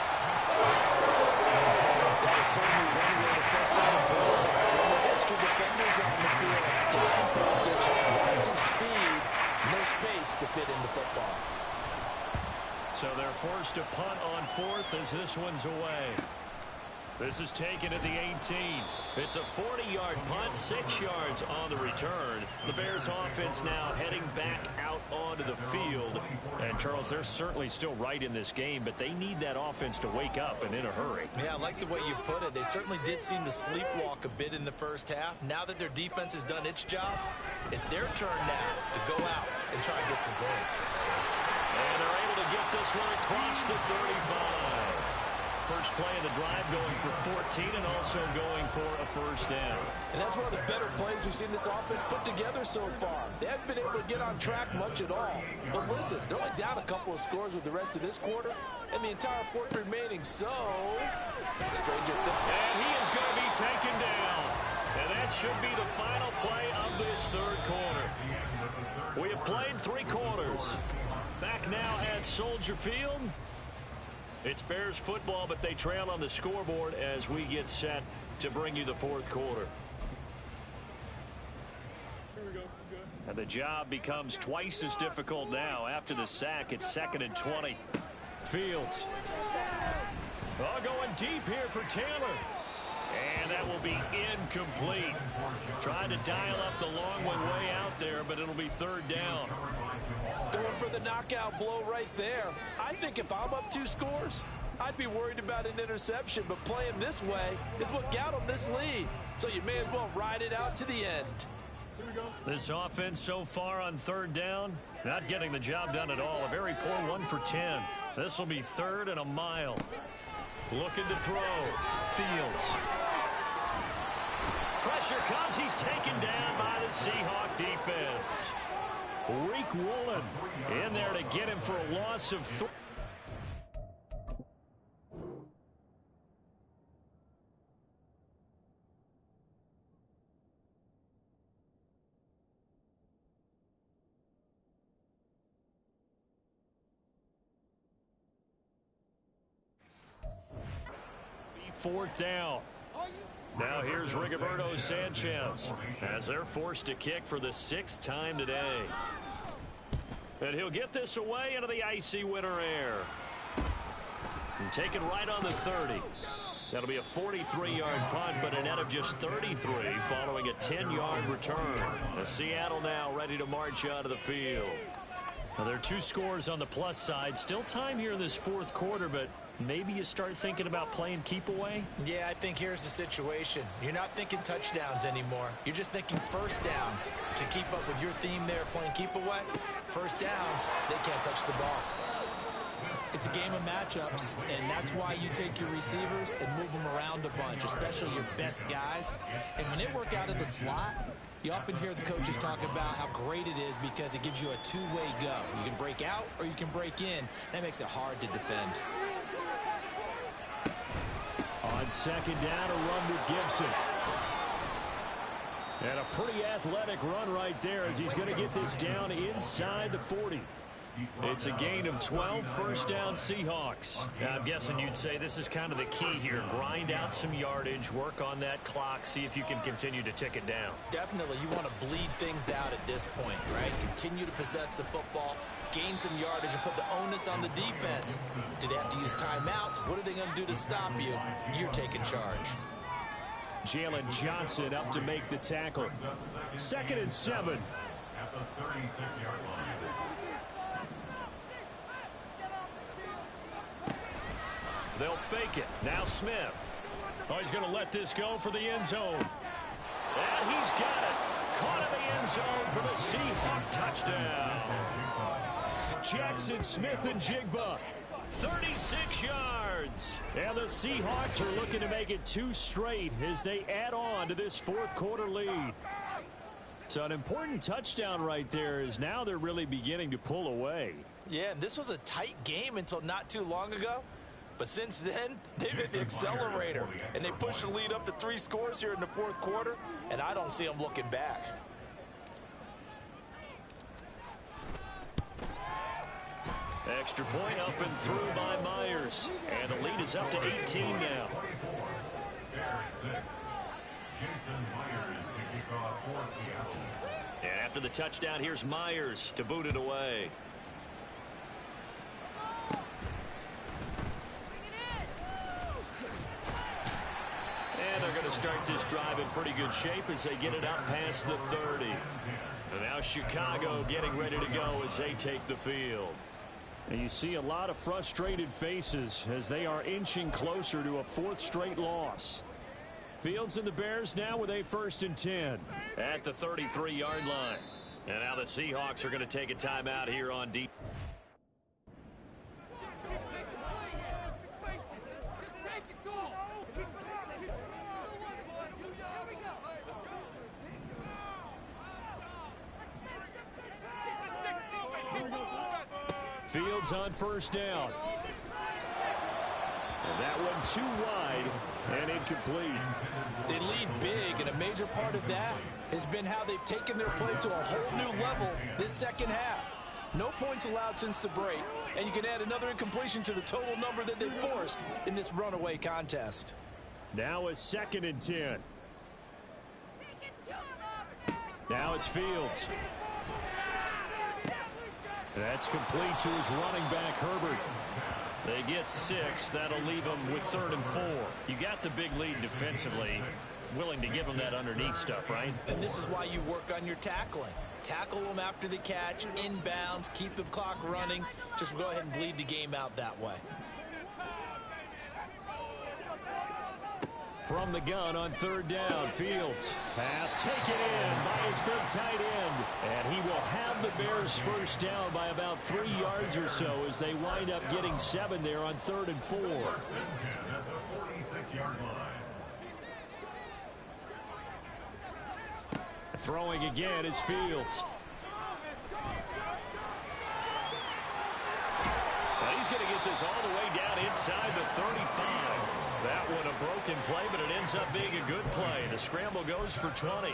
That is certainly one way to press down the ball. When there's extra defenders on the field, lots of speed, no space to fit in the football. So they're forced to punt on 4th as this one's away. This is taken at the 18. It's a 40-yard punt, 6 yards on the return. The Bears offense now heading back out onto the field. And, Charles, they're certainly still right in this game, but they need that offense to wake up and in a hurry. Yeah, I like the way you put it. They certainly did seem to sleepwalk a bit in the first half. Now that their defense has done its job, it's their turn now to go out and try and get some points. And they're able to get this one across the 35. First play of the drive going for 14 and also going for a 1st down. And that's one of the better plays we've seen this offense put together so far. They haven't been able to get on track much at all. But listen, they're only down a couple of scores with the rest of this quarter and the entire 4th remaining. So, stranger things. And he is going to be taken down. And that should be the final play of this 3rd quarter. We have played 3 quarters. Back now as at Soldier Field. It's Bears football, but they trail on the scoreboard as we get set to bring you the fourth quarter. Here we go. Good. And the job becomes twice as difficult now. After the sack, it's 2nd and 20. Fields. Oh, going deep here for Taylor. And that will be incomplete. Trying to dial up the long one way out there, but it'll be 3rd down. Going for the knockout blow right there. I think if I'm up 2 scores, I'd be worried about an interception, but playing this way is what got them this lead. So you may as well ride it out to the end. Here we go. This offense so far on 3rd down, not getting the job done at all. A very poor 1 for 10. This will be 3rd and a mile. Looking to throw. Fields. Pressure comes. He's taken down by the Seahawk defense. Reek Woolen in there to get him for a loss of 3. Fourth down. Now here's Rigoberto Sanchez as they're forced to kick for the 6th time today. And he'll get this away into the icy winter air. And take it right on the 30. That'll be a 43-yard punt, but a net of just 33 following a 10-yard return. As Seattle now ready to march out of the field. Now there are 2 scores on the plus side. Still time here in this 4th quarter, but maybe you start thinking about playing keep away? Yeah, I think here's the situation. You're not thinking touchdowns anymore. You're just thinking first downs. To keep up with your theme there, playing keep away, first downs, they can't touch the ball. It's a game of matchups, and that's why you take your receivers and move them around a bunch, especially your best guys. And when they work out of the slot, you often hear the coaches talk about how great it is because it gives you a 2-way go. You can break out or you can break in. That makes it hard to defend. On 2nd down, a run with Gibson. And a pretty athletic run right there as he's going to get this down inside the 40. It's a gain of 12, first down Seahawks. Now, I'm guessing you'd say this is kind of the key here. Grind out some yardage, work on that clock, see if you can continue to tick it down. Definitely, you want to bleed things out at this point, right? Continue to possess the football, gain some yardage, and put the onus on the defense. Do they have to use timeouts? What are they going to do to stop you? You're taking charge. Jalen Johnson up to make the tackle. 2nd and 7. At the 36-yard line. They'll fake it. Now Smith. Oh, he's going to let this go for the end zone. And he's got it. Caught in the end zone for the Seahawk touchdown. Jackson Smith and Jigba. 36 yards. And the Seahawks are looking to make it 2 straight as they add on to this 4th quarter lead. So an important touchdown right there is now they're really beginning to pull away. Yeah, this was a tight game until not too long ago. But since then, they've hit the accelerator, and they pushed the lead up to 3 scores here in the 4th quarter, and I don't see them looking back. Extra point up and through by Myers. And the lead is up to 18 now. Bears 6. Jason Myers to kick off for Seattle. And after the touchdown, here's Myers to boot it away. And they're going to start this drive in pretty good shape as they get it out past the 30. And now Chicago getting ready to go as they take the field. And you see a lot of frustrated faces as they are inching closer to a 4th straight loss. Fields and the Bears now with a 1st and 10. At the 33-yard line. And now the Seahawks are going to take a timeout here on D. Fields on 1st down. And that one too wide and incomplete. They lead big, and a major part of that has been how they've taken their play to a whole new level this 2nd half. No points allowed since the break, and you can add another incompletion to the total number that they forced in this runaway contest. Now a 2nd and 10. Now it's Fields. That's complete to his running back, Herbert. They get 6. That'll leave them with 3rd and 4. You got the big lead defensively. Willing to give them that underneath stuff, right? And this is why you work on your tackling. Tackle them after the catch, inbounds, keep the clock running. Just go ahead and bleed the game out that way. From the gun on 3rd down, Fields. Pass taken in by his big tight end. And he will have the Bears first down by about 3 yards or so as they wind up getting 7 there on 3rd and 4. Throwing again is Fields. Well, he's going to get this all the way down inside the 35. That one a broken play, but it ends up being a good play. The scramble goes for 20.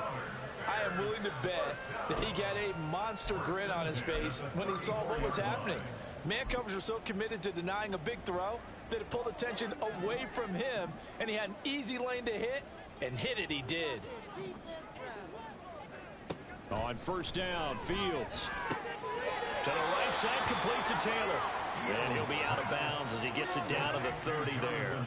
I am willing to bet that he got a monster grin on his face when he saw what was happening. Man covers were so committed to denying a big throw that it pulled attention away from him, and he had an easy lane to hit, and hit it he did. On 1st down, Fields. To the right side, complete to Taylor. And he'll be out of bounds as he gets it down to the 30 there.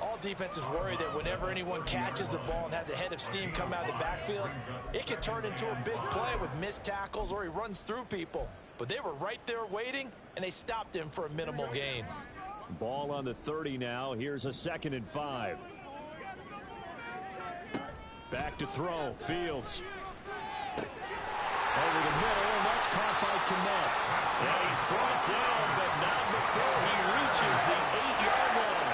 All defenses worry that whenever anyone catches the ball and has a head of steam come out of the backfield, it can turn into a big play with missed tackles or he runs through people. But they were right there waiting, and they stopped him for a minimal gain. Ball on the 30 now. Here's a 2nd and 5. Back to throw. Fields. Over the middle, and that's caught by Kmet. Yeah, he's brought down, but not before he reaches the 8-yard line.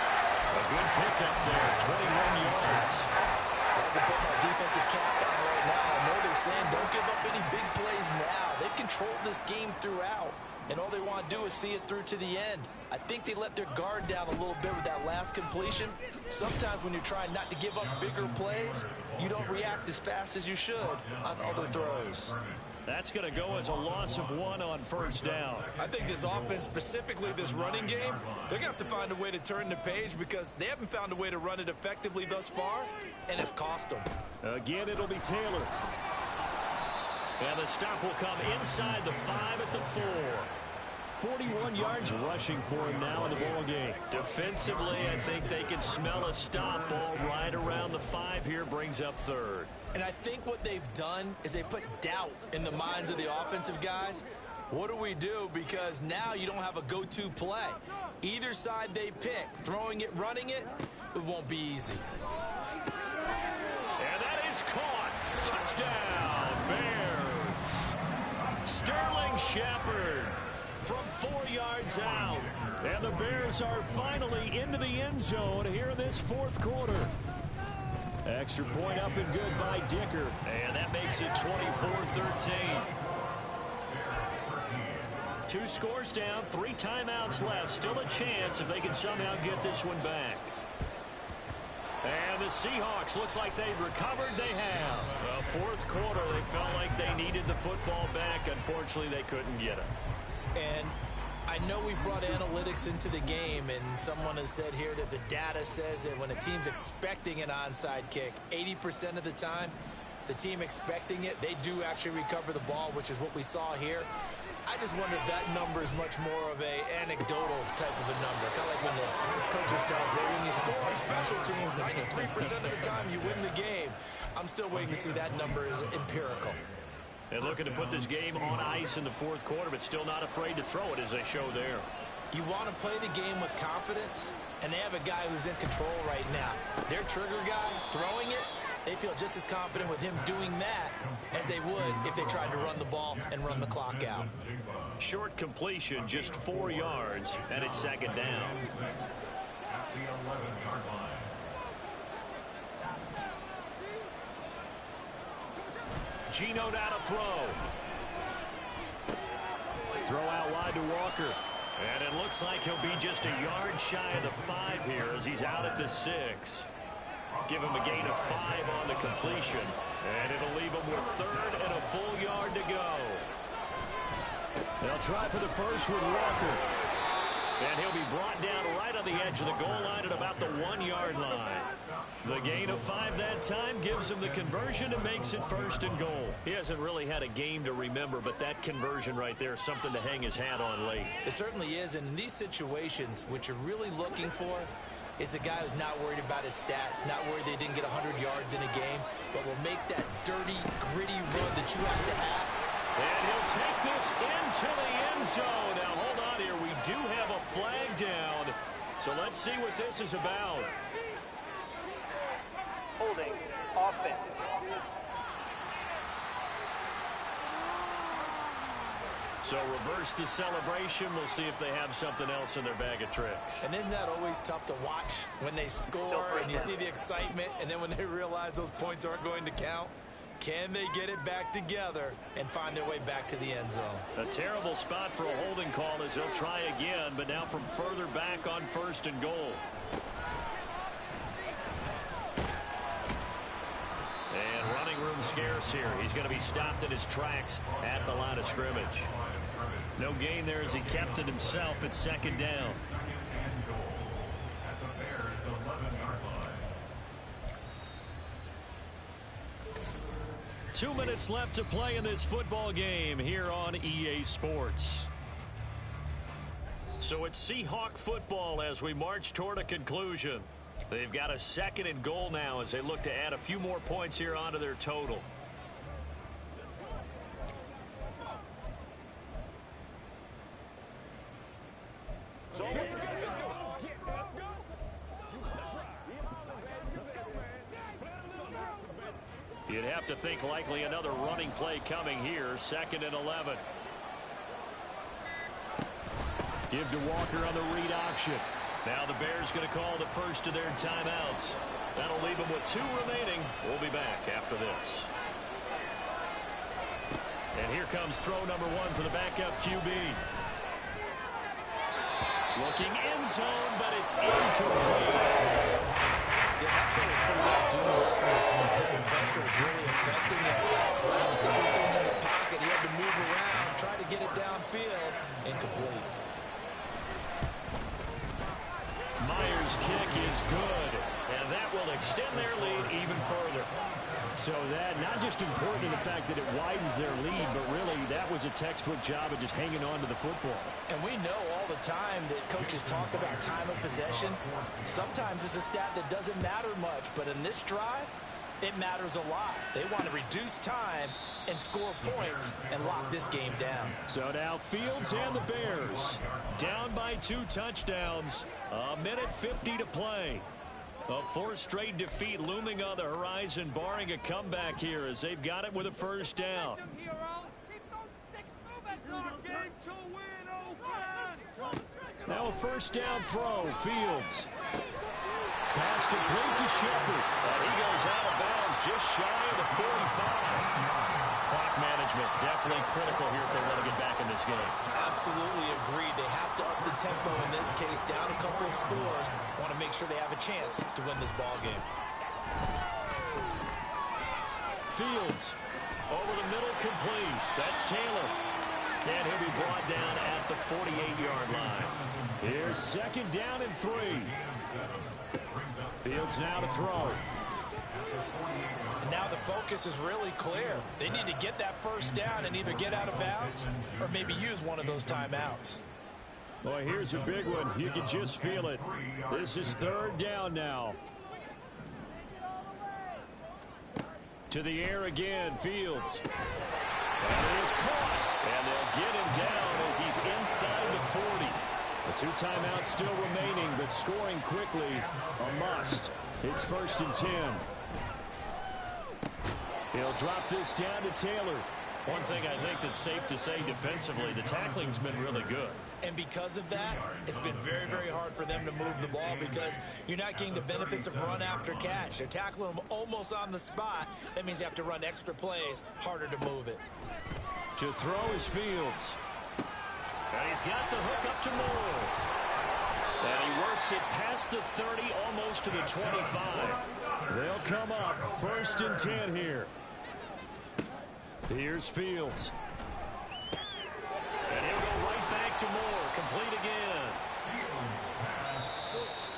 A good pickup there, 21 yards. I can put my defensive cap on right now. I know they're saying don't give up any big plays now. They've controlled this game throughout, and all they want to do is see it through to the end. I think they let their guard down a little bit with that last completion. Sometimes when you're trying not to give up bigger plays, you don't react as fast as you should on other throws. That's going to go as a loss of 1 on 1st down. I think this offense, specifically this running game, they're going to have to find a way to turn the page because they haven't found a way to run it effectively thus far, and it's cost them. Again, it'll be Taylor. And the stop will come inside the 5 at the 4. 41 yards rushing for him now in the ball game. Defensively, I think they can smell a stop. Ball right around the 5 here, brings up 3rd. And I think what they've done is they put doubt in the minds of the offensive guys. What do we do? Because now you don't have a go-to play. Either side they pick, throwing it, running it, it won't be easy. And that is caught. Touchdown, Bears. Sterling Shepard from 4 yards out. And the Bears are finally into the end zone here in this 4th quarter. Extra point up and good by Dicker. And that makes it 24-13. 2 scores down, 3 timeouts left. Still a chance if they can somehow get this one back. And the Seahawks, looks like they've recovered. They have. Well, 4th quarter, they felt like they needed the football back. Unfortunately, they couldn't get it. And I know we've brought analytics into the game, and someone has said here that the data says that when a team's expecting an onside kick, 80% of the time, the team expecting it, they do actually recover the ball, which is what we saw here. I just wonder if that number is much more of a anecdotal type of a number. Kind of like when the coaches tell us, well, when you score on special teams, 93% of the time you win the game. I'm still waiting to see that number is empirical. And looking to put this game on ice in the 4th quarter, but still not afraid to throw it as they show there. You want to play the game with confidence, and they have a guy who's in control right now. Their trigger guy throwing it, they feel just as confident with him doing that as they would if they tried to run the ball and run the clock out. Short completion, just 4 yards, and it's 2nd down. At the 11-yard line. Gino down to throw. Throw out wide to Walker. And it looks like he'll be just a yard shy of the 5 here as he's out at the 6. Give him a gain of 5 on the completion. And it'll leave him with 3rd and a full yard to go. They'll try for the first with Walker. And he'll be brought down right on the edge of the goal line at about the 1-yard line. The gain of 5 that time gives him the conversion and makes it first and goal. He hasn't really had a game to remember, but that conversion right there is something to hang his hat on late. It certainly is, and in these situations, what you're really looking for is the guy who's not worried about his stats, not worried they didn't get 100 yards in a game, but will make that dirty, gritty run that you have to have. And he'll take this into the end zone. Now, hold on here. We do have a flag down. So let's see what this is about. Holding offense. So reverse the celebration. We'll see if they have something else in their bag of tricks. And isn't that always tough to watch when they score and you see the excitement, and then when they realize those points aren't going to count? Can they get it back together and find their way back to the end zone? A terrible spot for a holding call as they'll try again, but now from further back on first and goal. And running room scarce here. He's going to be stopped in his tracks at the line of scrimmage. No gain there as he kept it himself at second down. 2 minutes left to play in this football game here on EA Sports. So it's Seahawk football as we march toward a conclusion. They've got a second and goal now as they look to add a few more points here onto their total. You'd have to think likely another running play coming here. 2nd and 11. Give to Walker on the read option. Now the Bears going to call the first of their timeouts. That'll leave them with 2 remaining. We'll be back after this. And here comes throw number 1 for the backup QB. Looking end zone, but it's incomplete. Yeah, that play was pretty well doomed from the start. The pressure was really affecting him. Collapsed everything in the pocket. He had to move around, try to get it downfield. Incomplete. Myers' kick is good, and that will extend their lead even further. So that not just important in the fact that it widens their lead, but really that was a textbook job of just hanging on to the football. And we know all the time that coaches talk about time of possession. Sometimes it's a stat that doesn't matter much, but in this drive, it matters a lot. They want to reduce time and score points and lock this game down. So now Fields and the Bears down by 2 touchdowns. 1:50 to play. A 4th straight defeat looming on the horizon, barring a comeback here as they've got it with a first down. Now a first down throw. Fields. Pass complete to Shepard. And he goes out of bounds just shy of the 45. Clock management definitely critical here if they want to get back in this game. Absolutely agreed. They have to up the tempo in this case, down a couple of scores. Want to make sure they have a chance to win this ball game. Fields over the middle, complete. That's Taylor. And he'll be brought down at the 48-yard line. Here's 2nd down and 3. Fields now to throw. And now the focus is really clear. They need to get that first down and either get out of bounds or maybe use one of those timeouts. Boy, here's a big one. You can just feel it. This is 3rd down now. To the air again, Fields. And it is caught. And they'll get him down as he's inside the 40. The 2 timeouts still remaining, but scoring quickly, a must. It's 1st and 10. He'll drop this down to Taylor. One thing I think that's safe to say defensively, the tackling's been really good. And because of that, it's been very, very hard for them to move the ball because you're not getting the benefits of run after catch. They're tackling them almost on the spot. That means you have to run extra plays, harder to move it. To throw is Fields. And he's got the hook up to Moore. And he works it past the 30, almost to the 25. They'll come up 1st and 10 here. Here's Fields. And he'll to Moore, complete again.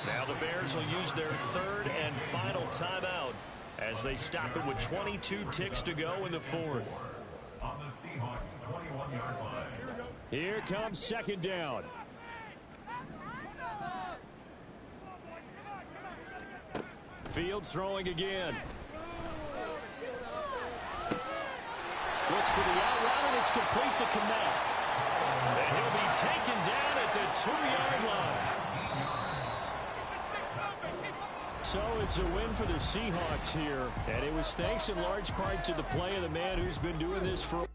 Now the Bears will use their third and final timeout as they stop it with 22 ticks to go in the fourth. On the Seahawks 21-yard line. Here comes second down. Fields throwing again. Looks for the out route, and it's complete to Kmet. And he'll be taken down at the 2-yard line. So it's a win for the Seahawks here. And it was thanks in large part to the play of the man who's been doing this for